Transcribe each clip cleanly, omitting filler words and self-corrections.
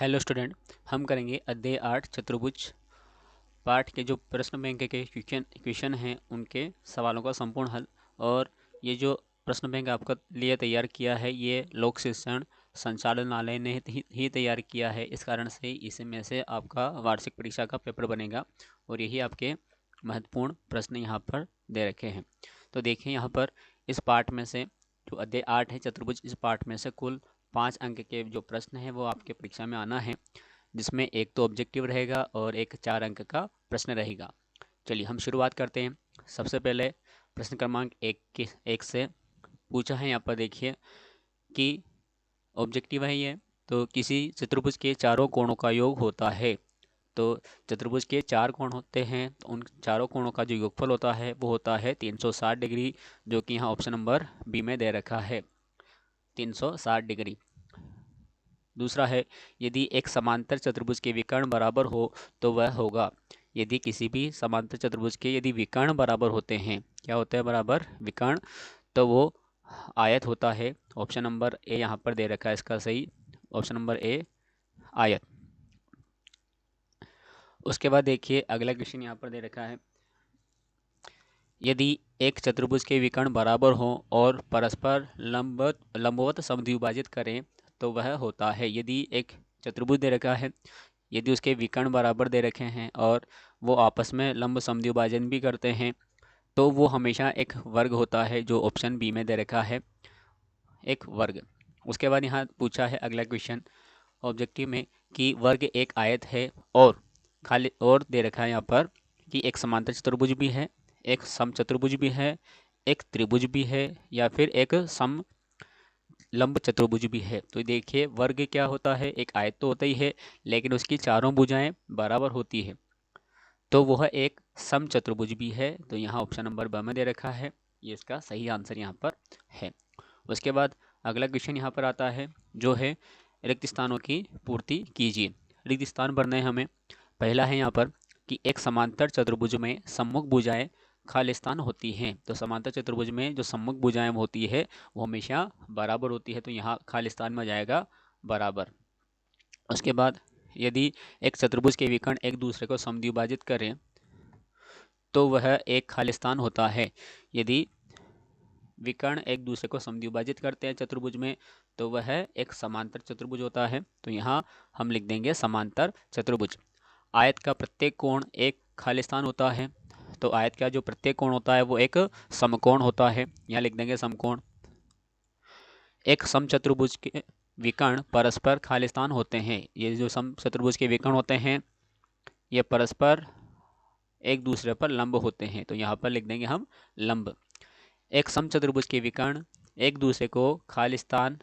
Hello student, हम करेंगे अध्याय 8 चतुर्भुज पाठ के जो प्रश्न बैंक के क्वेश्चन हैं उनके सवालों का संपूर्ण हल। और ये जो प्रश्न बैंक आपका लिए तैयार किया है ये लोक शिक्षण संचालनालय ने ही तैयार किया है। इस कारण से इसमें से आपका वार्षिक परीक्षा का पेपर बनेगा और यही आपके महत्वपूर्ण प्रश्न यहाँ पर दे रखे हैं। तो देखिए यहाँ पर इस पाठ में से जो अध्याय 8 है चतुर्भुज, इस पाठ में से कुल 5 अंक के जो प्रश्न हैं वो आपके परीक्षा में आना है, जिसमें एक तो ऑब्जेक्टिव रहेगा और एक 4 अंक का प्रश्न रहेगा। चलिए हम शुरुआत करते हैं। सबसे पहले प्रश्न क्रमांक एक से पूछा है। यहाँ पर देखिए कि ऑब्जेक्टिव है ये, तो किसी चतुर्भुज के चारों कोणों का योग होता है। तो चतुर्भुज के 4 कोण होते हैं, तो उन चारों कोणों का जो योगफल होता है वो होता है 360 डिग्री, जो कि यहाँ ऑप्शन नंबर बी में दे रखा है 360 डिग्री। दूसरा है, यदि एक समांतर चतुर्भुज के विकर्ण बराबर हो तो वह होगा। यदि किसी भी समांतर चतुर्भुज के यदि विकर्ण बराबर होते हैं, क्या होते हैं बराबर? विकर्ण, तो वो आयत होता है। ऑप्शन नंबर ए यहाँ पर दे रखा है इसका सही, ऑप्शन नंबर ए आयत। उसके बाद देखिए अगला क्वेश्चन यहाँ पर दे रखा है, यदि एक चतुर्भुज के विकर्ण बराबर हो और परस्पर लंबवत समद्विभाजित करें तो वह होता है। यदि एक चतुर्भुज दे रखा है, यदि उसके विकर्ण बराबर दे रखे हैं और वो आपस में लंब समद्विभाजन भी करते हैं तो वो हमेशा एक वर्ग होता है, जो ऑप्शन बी में दे रखा है, एक वर्ग। उसके बाद यहाँ पूछा है अगला क्वेश्चन ऑब्जेक्टिव में कि वर्ग एक आयत है और खाली और दे रखा है यहाँ पर कि एक समांतर चतुर्भुज भी है, एक समचतुर्भुज भी है, एक त्रिभुज भी है, या फिर एक सम लंब चतुर्भुज भी है। तो देखिए वर्ग क्या होता है, एक आयत तो होता ही है लेकिन उसकी चारों भुजाएं बराबर होती है, तो वह एक सम चतुर्भुज भी है। तो यहाँ ऑप्शन नंबर ब में दे रखा है, ये इसका सही आंसर यहाँ पर है। उसके बाद अगला क्वेश्चन यहाँ पर आता है जो है रिक्त स्थानों की पूर्ति कीजिए। रिक्त स्थान भरना है हमें। पहला है यहाँ पर कि एक समांतर चतुर्भुज में सम्मुख भुजाएं खाली स्थान होती हैं। तो समांतर चतुर्भुज में जो सम्मुख भुजाएं होती है वो हमेशा बराबर होती है, तो यहाँ खाली स्थान में जाएगा बराबर। उसके बाद यदि एक चतुर्भुज के विकर्ण एक दूसरे को समद्विभाजित करें तो वह एक खाली स्थान होता है। यदि विकर्ण एक दूसरे को समद्विभाजित करते हैं चतुर्भुज में तो वह एक समांतर चतुर्भुज होता है। तो यहाँ हम लिख देंगे समांतर चतुर्भुज। आयत का प्रत्येक कोण एक खाली स्थान होता है, तो आयत का जो प्रत्येक कोण होता है वो एक समकोण होता है, यहाँ लिख देंगे समकोण। एक समचतुर्भुज के विकर्ण परस्पर खाली स्थान होते हैं। ये जो समचतुर्भुज के विकर्ण होते हैं ये परस्पर एक दूसरे पर लंब होते हैं, तो यहाँ पर लिख देंगे हम लंब। एक समचतुर्भुज के विकर्ण एक दूसरे को खाली स्थान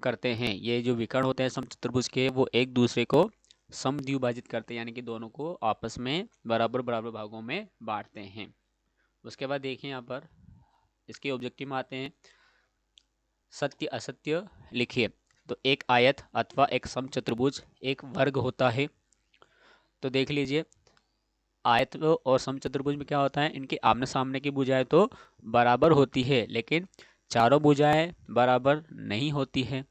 करते हैं। ये जो विकर्ण होते हैं समचतुर्भुज के वो एक दूसरे को समद्विभाजित करते हैं, यानी कि दोनों को आपस में बराबर बराबर भागों में बांटते हैं। उसके बाद देखिए यहाँ पर इसके ऑब्जेक्टिव में आते हैं, सत्य असत्य लिखिए। तो एक आयत अथवा एक समचतुर्भुज एक वर्ग होता है। तो देख लीजिए आयत और समचतुर्भुज में क्या होता है, इनके आमने सामने की भुजाएं तो बराबर होती है लेकिन चारों भुजाएं बराबर नहीं होती है।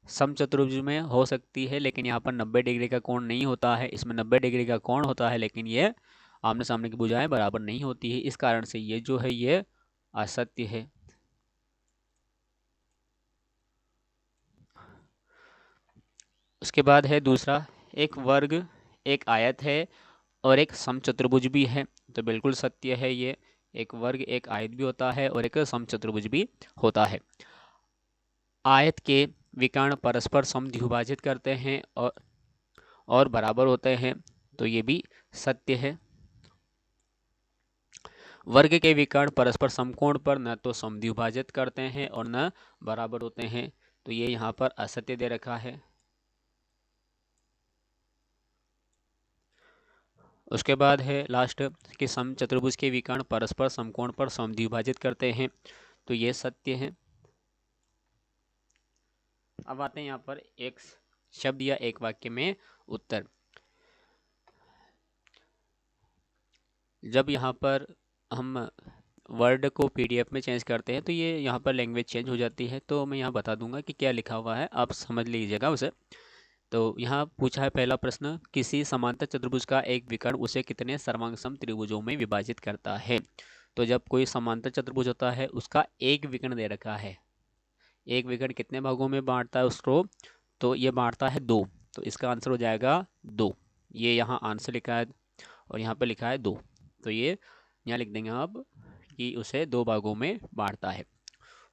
समचतुर्भुज में हो सकती है लेकिन यहाँ पर 90 डिग्री का कोण नहीं होता है, इसमें 90 डिग्री का कोण होता है लेकिन ये आमने सामने की भुजाएं बराबर नहीं होती है। इस कारण से ये जो है ये असत्य है। उसके बाद है दूसरा, एक वर्ग एक आयत है और एक समचतुर्भुज भी है। तो बिल्कुल सत्य है ये, एक वर्ग एक आयत भी होता है और एक समचतुर्भुज भी होता है। आयत के विकर्ण परस्पर समद्विभाजित करते हैं और बराबर होते हैं, तो ये भी सत्य है। वर्ग के विकर्ण परस्पर समकोण पर न तो समद्विभाजित करते हैं और न बराबर होते हैं, तो ये यहाँ पर असत्य दे रखा है। उसके बाद है लास्ट कि समचतुर्भुज के विकर्ण परस्पर समकोण पर समद्विभाजित करते हैं, तो ये सत्य है। अब आते हैं यहाँ पर एक शब्द या एक वाक्य में उत्तर। जब यहाँ पर हम वर्ड को पीडीएफ में चेंज करते हैं तो ये यहाँ पर लैंग्वेज चेंज हो जाती है। तो मैं यहाँ बता दूंगा कि क्या लिखा हुआ है, आप समझ लीजिएगा उसे। तो यहाँ पूछा है पहला प्रश्न, किसी समांतर चतुर्भुज का एक विकर्ण उसे कितने सर्वांगसम त्रिभुजों में विभाजित करता है। तो जब कोई समांतर चतुर्भुज होता है उसका एक विकर्ण दे रखा है, एक विकर्ण कितने भागों में बांटता है उसको, तो ये बांटता है दो। तो इसका आंसर हो जाएगा दो। ये यहाँ आंसर लिखा है और यहाँ पर लिखा है दो, तो ये यहाँ लिख देंगे आप कि उसे दो भागों में बांटता है।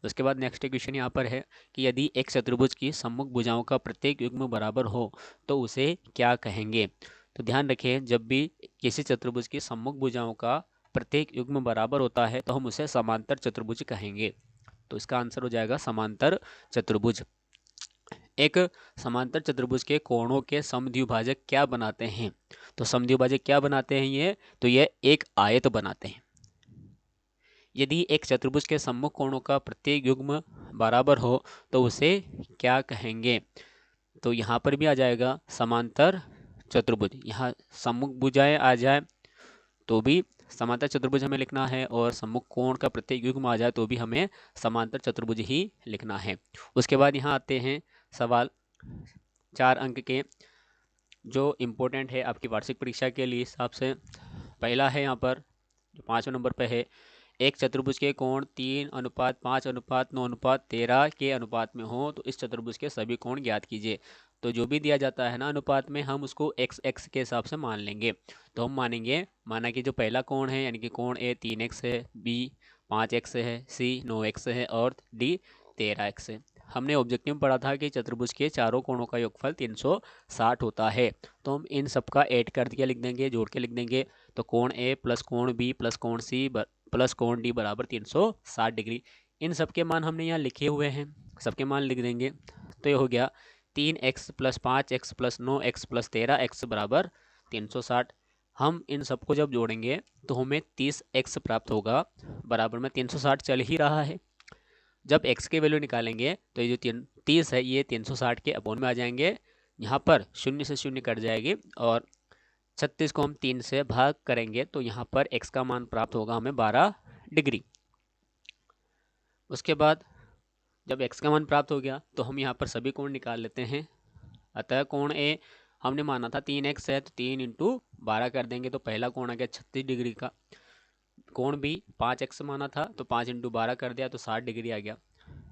उसके बाद नेक्स्ट क्वेश्चन यहाँ पर है कि यदि एक चतुर्भुज की सम्मुख भुजाओं का प्रत्येक युग्म बराबर हो तो उसे क्या कहेंगे। तो ध्यान रखें, जब भी किसी चतुर्भुज की सम्मुख भुजाओं का प्रत्येक युग्म बराबर होता है तो हम उसे समांतर चतुर्भुज कहेंगे। तो इसका आंसर हो जाएगा समांतर चतुर्भुज। एक समांतर चतुर्भुज के कोणों के समद्विभाजक क्या बनाते हैं। तो समद्विभाजक क्या बनाते हैं ये, तो ये एक आयत बनाते हैं। यदि एक चतुर्भुज के सम्मुख कोणों का प्रत्येक युग्म बराबर हो तो उसे क्या कहेंगे। तो यहाँ पर भी आ जाएगा समांतर चतुर्भुज। यहाँ सम्मुख भुजाएं आ जाए तो भी समांतर चतुर्भुज हमें लिखना है, और सम्मुख कोण का प्रत्येक युग्म आ जाए तो भी हमें समांतर चतुर्भुज ही लिखना है। उसके बाद यहाँ आते हैं सवाल 4 अंक के जो इम्पोर्टेंट है आपकी वार्षिक परीक्षा के लिए हिसाब से। पहला है यहाँ पर जो 5वें नंबर पर है, एक चतुर्भुज के कोण 3:5:9:13 के अनुपात में हो तो इस चतुर्भुज के सभी कोण ज्ञात कीजिए। तो जो भी दिया जाता है ना अनुपात में, हम उसको x के हिसाब से मान लेंगे। तो हम माना कि जो पहला कोण है यानी कि कोण A 3x है, B 5x है, C 9x है और D 13x है। हमने ऑब्जेक्टिव में पढ़ा था कि चतुर्भुज के चारों कोणों का योगफल 360 होता है। तो हम इन सब का ऐड कर दिया लिख देंगे, जोड़ के लिख देंगे। तो कोण A प्लस कोण B प्लस कोण C प्लस कोण D बराबर 360 डिग्री। इन सब के मान हमने यहाँ लिखे हुए हैं, सबके मान लिख देंगे। तो ये हो गया 3x plus 5x plus 9x plus 13x बराबर 360। हम इन सबको जब जोड़ेंगे तो हमें 30x प्राप्त होगा, बराबर में 360 चल ही रहा है। जब x के वैल्यू निकालेंगे तो ये जो 30 है ये 360 के अपोन में आ जाएंगे। यहाँ पर शून्य से शून्य कट जाएगी और 36 को हम 3 से भाग करेंगे तो यहाँ पर x का मान प्राप्त होगा हमें 12 डिग्री। उसके बाद जब x का मान प्राप्त हो गया तो हम यहाँ पर सभी कोण निकाल लेते हैं। अतः कोण A हमने माना था 3x है तो 3 × 12 कर देंगे तो पहला कोण आ गया 36 डिग्री का। कोण B 5x माना था तो 5 × 12 कर दिया तो 60 डिग्री आ गया।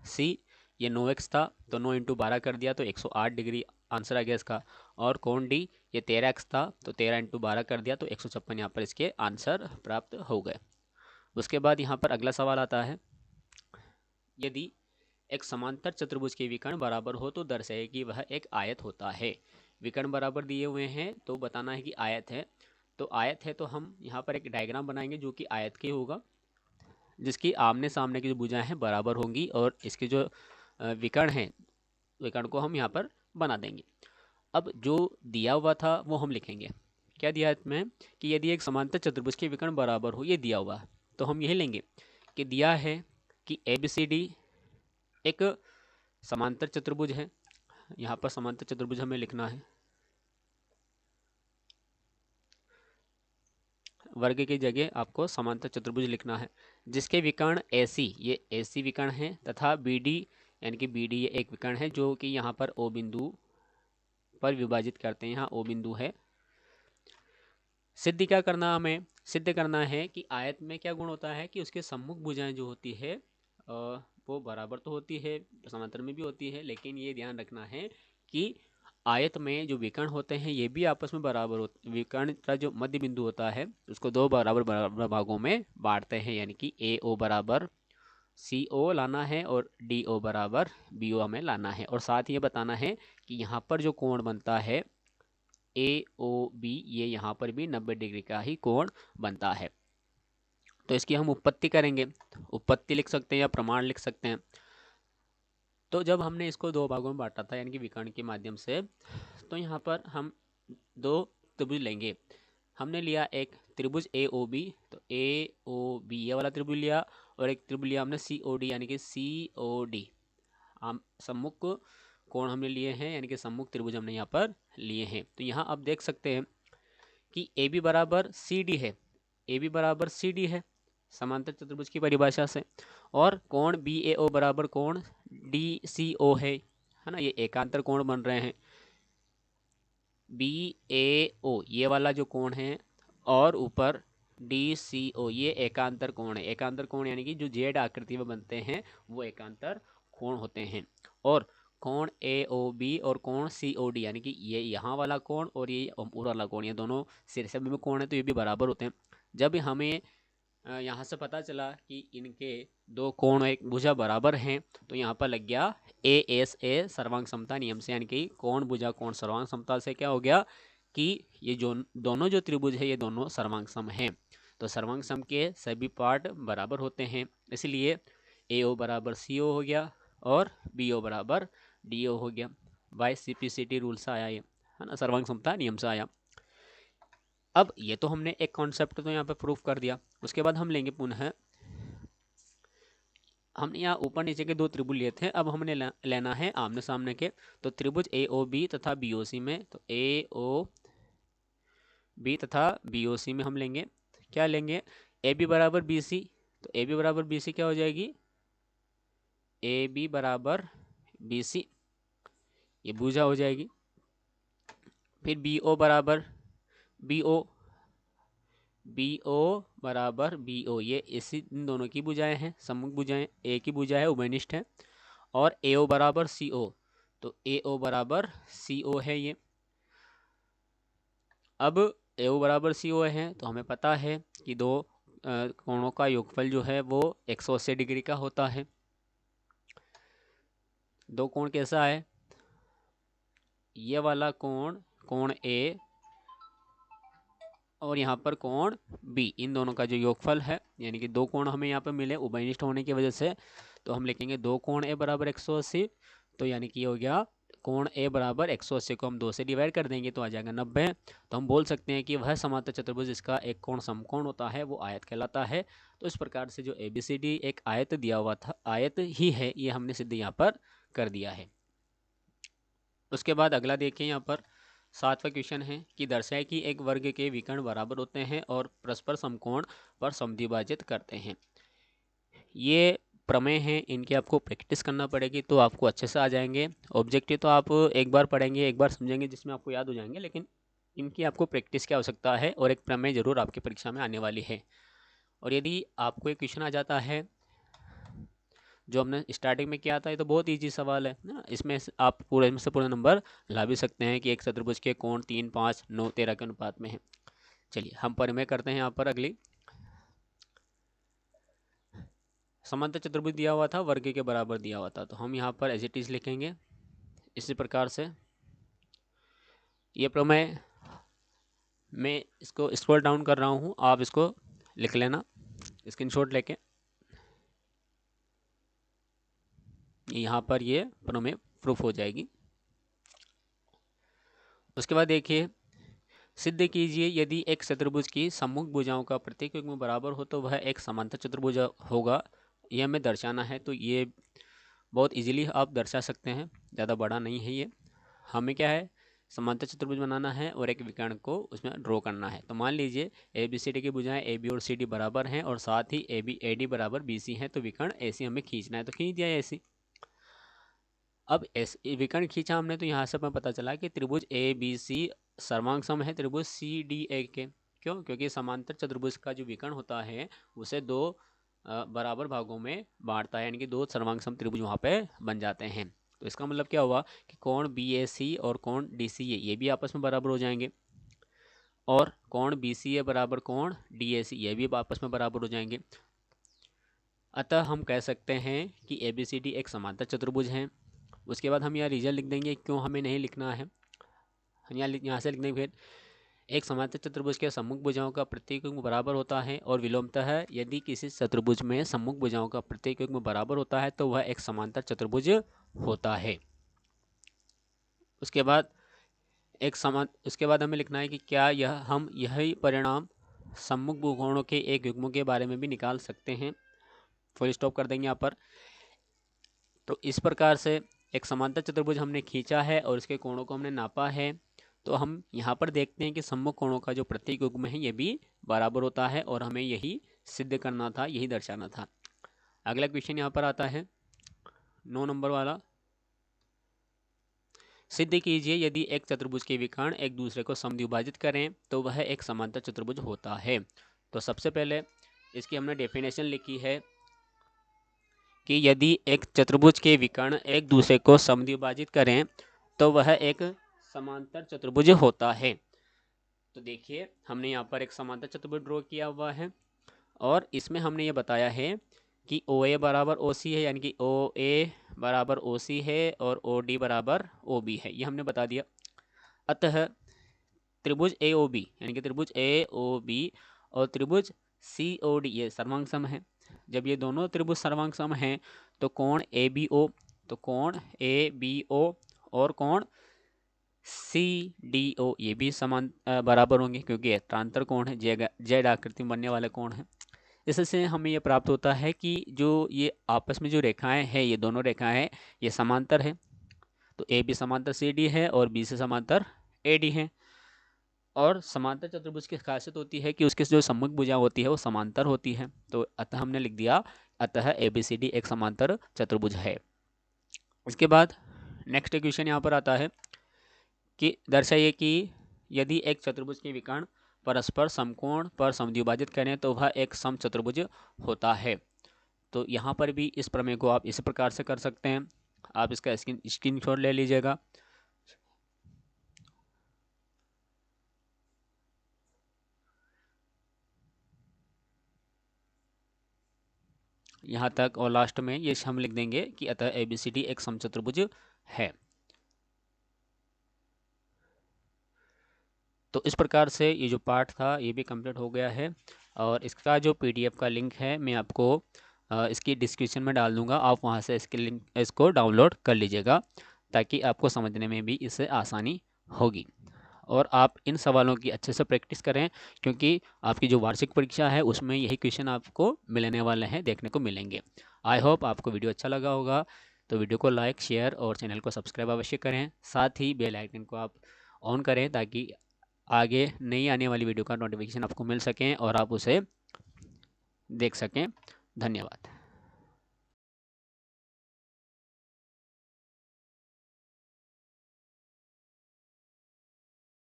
C ये 9x था तो 9 × 12 कर दिया तो 108 डिग्री आंसर आ गया इसका। और कोण D ये 13x था तो 13 × 12 कर दिया तो 156 यहाँ पर इसके आंसर प्राप्त हो गए। उसके बाद यहाँ पर अगला सवाल आता है, यदि एक समांतर चतुर्भुज के विकर्ण बराबर हो तो दर्शाए कि वह एक आयत होता है। विकर्ण बराबर दिए हुए हैं तो बताना है कि आयत है। तो आयत है तो हम यहाँ पर एक डायग्राम बनाएंगे जो कि आयत के होगा, जिसकी आमने सामने की जो भुजाएं हैं बराबर होंगी और इसके जो विकर्ण हैं विकर्ण को हम यहाँ पर बना देंगे। अब जो दिया हुआ था वो हम लिखेंगे। क्या दिया है इसमें कि यदि एक समांतर चतुर्भुज के विकर्ण बराबर हो, ये दिया हुआ है तो हम यही लेंगे कि दिया है कि ABCD एक समांतर चतुर्भुज है। यहाँ पर समांतर चतुर्भुज हमें लिखना है, वर्ग की जगह आपको समांतर चतुर्भुज लिखना है, जिसके विकर्ण AC ये AC विकर्ण है तथा BD यानी कि BD ये एक विकर्ण है जो कि यहाँ पर O बिंदु पर विभाजित करते हैं। यहाँ O बिंदु है। सिद्ध क्या करना, हमें सिद्ध करना है कि आयत में क्या गुण होता है कि उसके सम्मुख भुजाएं जो होती है वो बराबर तो होती है, समांतर में भी होती है, लेकिन ये ध्यान रखना है कि आयत में जो विकर्ण होते हैं ये भी आपस में बराबर होते। विकर्ण का जो मध्य बिंदु होता है उसको दो बराबर भागों में बांटते हैं, यानी कि AO बराबर CO लाना है और DO बराबर BO हमें लाना है। और साथ ही ये बताना है कि यहाँ पर जो कोण बनता है AOB ये यहाँ पर भी 90 डिग्री का ही कोण बनता है। तो इसकी हम उत्पत्ति करेंगे, उत्पत्ति लिख सकते हैं या प्रमाण लिख सकते हैं। तो जब हमने इसको दो भागों में बांटा था यानी कि विकर्ण के माध्यम से, तो यहाँ पर हम दो त्रिभुज लेंगे। हमने लिया एक त्रिभुज AOB, तो AOB ये वाला त्रिभुज लिया, और एक त्रिभुज लिया हमने COD यानी कि COD। हम सम्मुख कोण हमने लिए हैं यानी कि सम्मुख त्रिभुज हमने यहाँ पर लिए हैं। तो यहाँ आप देख सकते हैं कि AB बराबर CD है, AB बराबर CD है। समांतर चतुर्भुज की परिभाषा से। और कोण BAO बराबर कोण DCO है ना, ये एकांतर कोण बन रहे हैं। BAO ये वाला जो कोण है और ऊपर DCO ये एकांतर कोण है। एकांतर कोण यानी कि जो जेड आकृति में बनते हैं वो एकांतर कोण होते हैं। और कोण AOB और कोण COD यानी कि ये यहाँ वाला कोण और ये ऊपर वाला कोण, ये दोनों शीर्षक में कोण है तो ये भी बराबर होते हैं। जब हमें यहाँ से पता चला कि इनके दो कोण एक भुजा बराबर हैं तो यहाँ पर लग गया ASA सर्वांग समता नियम से, यानी कि कोण भुजा कोण सर्वांग समता से क्या हो गया कि ये जो दोनों जो त्रिभुज है ये दोनों सर्वांग सम हैं। तो सर्वांग सम के सभी पार्ट बराबर होते हैं, इसलिए AO बराबर CO हो गया और BO बराबर DO हो गया। बाय CPCT रूल से आया ये, है ना, सर्वांग समता नियम से आया। अब ये तो हमने एक कॉन्सेप्ट तो यहाँ पे प्रूफ कर दिया। उसके बाद हम लेंगे पुनः, हमने यहाँ ऊपर नीचे के दो त्रिभुज लिए थे, अब हमने लेना है आमने सामने के। तो त्रिभुज AOB तथा BOC में, तो AOB तथा BOC में हम लेंगे, क्या लेंगे, AB बराबर BC। तो AB बराबर BC क्या हो जाएगी, AB बराबर BC, ये भुजा हो जाएगी। फिर BO बराबर BO बराबर BO, ये इसी इन दोनों की भुजाएं हैं, सम्मुख भुजाएं, एक ही भुजा है, उभयनिष्ठ है। और AO बराबर CO, तो AO बराबर CO है ये। अब AO बराबर CO है तो हमें पता है कि दो कोणों का योगफल जो है वो 180 डिग्री का होता है। दो कोण कैसा है, ये वाला कोण कोण A और यहाँ पर कोण B, इन दोनों का जो योगफल है, यानी कि दो कोण हमें यहाँ पर मिले उभयनिष्ठ होने की वजह से, तो हम लिखेंगे दो कोण A बराबर 180। तो यानी कि ये हो गया कोण A बराबर 180 को हम 2 से डिवाइड कर देंगे तो आ जाएगा 90। तो हम बोल सकते हैं कि वह समांतर चतुर्भुज जिसका एक कोण समकोण होता है वो आयत कहलाता है। तो इस प्रकार से जो ABCD एक आयत दिया हुआ था, आयत ही है, ये हमने सिद्ध यहाँ पर कर दिया है। उसके बाद अगला देखिए, यहाँ पर 7वां क्वेश्चन है कि दर्शाए कि एक वर्ग के विकर्ण बराबर होते हैं और परस्पर समकोण पर समद्विभाजित करते हैं। ये प्रमेय हैं, इनकी आपको प्रैक्टिस करना पड़ेगी तो आपको अच्छे से आ जाएंगे। ऑब्जेक्टिव तो आप एक बार पढ़ेंगे, एक बार समझेंगे, जिसमें आपको याद हो जाएंगे, लेकिन इनकी आपको प्रैक्टिस की आवश्यकता है और एक प्रमेय जरूर आपकी परीक्षा में आने वाली है। और यदि आपको एक क्वेश्चन आ जाता है जो हमने स्टार्टिंग में किया था, ये तो बहुत ईजी सवाल है ना, इसमें आप पूरे में से पूरे नंबर ला भी सकते हैं कि एक चतुर्भुज के कोण 3, 5, 9, 13 के अनुपात में है। चलिए हम परिमेय करते हैं। यहाँ पर अगली समांतर चतुर्भुज दिया हुआ था, वर्ग के बराबर दिया हुआ था, तो हम यहाँ पर एज इट इज लिखेंगे इसी प्रकार से। ये प्रमेय मैं इसको स्क्रॉल डाउन कर रहा हूँ, आप इसको लिख लेना स्क्रीनशॉट लेके। यहाँ पर ये प्रमेय प्रूफ हो जाएगी। उसके बाद देखिए, सिद्ध कीजिए यदि एक चतुर्भुज की सम्मुख भुजाओं का प्रत्येक युग्म बराबर हो तो वह एक समांतर चतुर्भुज होगा। यह हमें दर्शाना है, तो ये बहुत इजीली आप दर्शा सकते हैं, ज़्यादा बड़ा नहीं है ये। हमें क्या है, समांतर चतुर्भुज बनाना है और एक विकर्ण को उसमें ड्रॉ करना है। तो मान लीजिए ABCD की भुजाएं AB और CD बराबर हैं और साथ ही AD बराबर BC है, तो विकर्ण AC हमें खींचना है, तो खींच दिया AC। अब विकर्ण खींचा हमने तो यहाँ से हमें पता चला कि त्रिभुज ABC सर्वांग सम है त्रिभुज CDA के। क्यों? क्योंकि समांतर चतुर्भुज का जो विकर्ण होता है उसे दो बराबर भागों में बांटता है, यानी कि दो सर्वांग सम त्रिभुज वहाँ पे बन जाते हैं। तो इसका मतलब क्या हुआ कि कोण BAC और कोण DCA ये भी आपस में बराबर हो जाएंगे, और कोण BCA बराबर कोण DAC ये भी आपस में बराबर हो जाएंगे। अतः हम कह सकते हैं कि ABCD एक समांतर चतुर्भुज है। उसके बाद हम यहाँ रीजन लिख देंगे, क्यों हमें नहीं लिखना है, यहाँ से लिख देंगे। फिर एक समांतर चतुर्भुज के सम्मुख भुजाओं का प्रत्येक युग्म बराबर होता है और विलोमतः यदि किसी चतुर्भुज में सम्मुख भुजाओं का प्रत्येक युग्म बराबर होता है तो वह एक समांतर चतुर्भुज होता है। उसके बाद उसके बाद हमें लिखना है कि क्या हम यही परिणाम सम्मुख भुगोणों के एक युग्म के बारे में भी निकाल सकते हैं। फुल स्टॉप कर देंगे यहाँ पर। तो इस प्रकार से एक समांतर चतुर्भुज हमने खींचा है और इसके कोणों को हमने नापा है। तो हम यहाँ पर देखते हैं कि सम्मुख कोणों का जो प्रत्येक युग्म है ये भी बराबर होता है और हमें यही सिद्ध करना था, यही दर्शाना था। अगला क्वेश्चन यहाँ पर आता है 9 नंबर वाला। सिद्ध कीजिए यदि एक चतुर्भुज के विकर्ण एक दूसरे को समद्विभाजित करें तो वह एक समांतर चतुर्भुज होता है। तो सबसे पहले इसकी हमने डेफिनेशन लिखी है कि यदि एक चतुर्भुज के विकर्ण एक दूसरे को समद्विभाजित करें तो वह एक समांतर चतुर्भुज होता है। तो देखिए हमने यहाँ पर एक समांतर चतुर्भुज ड्रॉ किया हुआ है और इसमें हमने ये बताया है कि OA बराबर OC है, यानी कि OA बराबर OC है और OD बराबर OB है, ये हमने बता दिया। अतः त्रिभुज AOB यानी कि त्रिभुज AOB और त्रिभुज COD ये सर्वांग सम है। जब ये दोनों त्रिभुज सर्वांग सम हैं तो कोण ABO, तो कोण ABO और कोण CDO ये भी समान बराबर होंगे, क्योंकि एत्रांतर कोण है, जेड आकृति में बनने वाले कोण है। इससे हमें ये प्राप्त होता है कि जो ये आपस में जो रेखाएं हैं, ये दोनों रेखाएं ये समांतर है। तो AB समांतर CD है और BC समांतर AD है। और समांतर चतुर्भुज की खासियत होती है कि उसकी जो सम्मुख भुजा होती है वो समांतर होती है। तो अतः हमने लिख दिया अतः ABCD एक समांतर चतुर्भुज है। इसके बाद नेक्स्ट क्वेश्चन यहाँ पर आता है कि दर्शाइए कि यदि एक चतुर्भुज के विकर्ण परस्पर समकोण पर समद्विभाजित करें तो वह एक समचतुर्भुज होता है। तो यहाँ पर भी इस प्रमेय को आप इस प्रकार से कर सकते हैं। आप इसका स्क्रीनशॉट ले लीजिएगा। यहाँ तक और लास्ट में ये हम लिख देंगे कि अतः ABCD एक समचतुर्भुज है। तो इस प्रकार से ये जो पार्ट था ये भी कंप्लीट हो गया है और इसका जो PDF का लिंक है मैं आपको इसकी डिस्क्रिप्शन में डाल दूंगा। आप वहाँ से इसके लिंक इसको डाउनलोड कर लीजिएगा ताकि आपको समझने में भी इससे आसानी होगी। और आप इन सवालों की अच्छे से प्रैक्टिस करें, क्योंकि आपकी जो वार्षिक परीक्षा है उसमें यही क्वेश्चन आपको मिलने वाले हैं, देखने को मिलेंगे। आई होप आपको वीडियो अच्छा लगा होगा। तो वीडियो को लाइक, शेयर और चैनल को सब्सक्राइब अवश्य करें। साथ ही बेल आइकन को आप ऑन करें ताकि आगे नई आने वाली वीडियो का नोटिफिकेशन आपको मिल सकें और आप उसे देख सकें। धन्यवाद।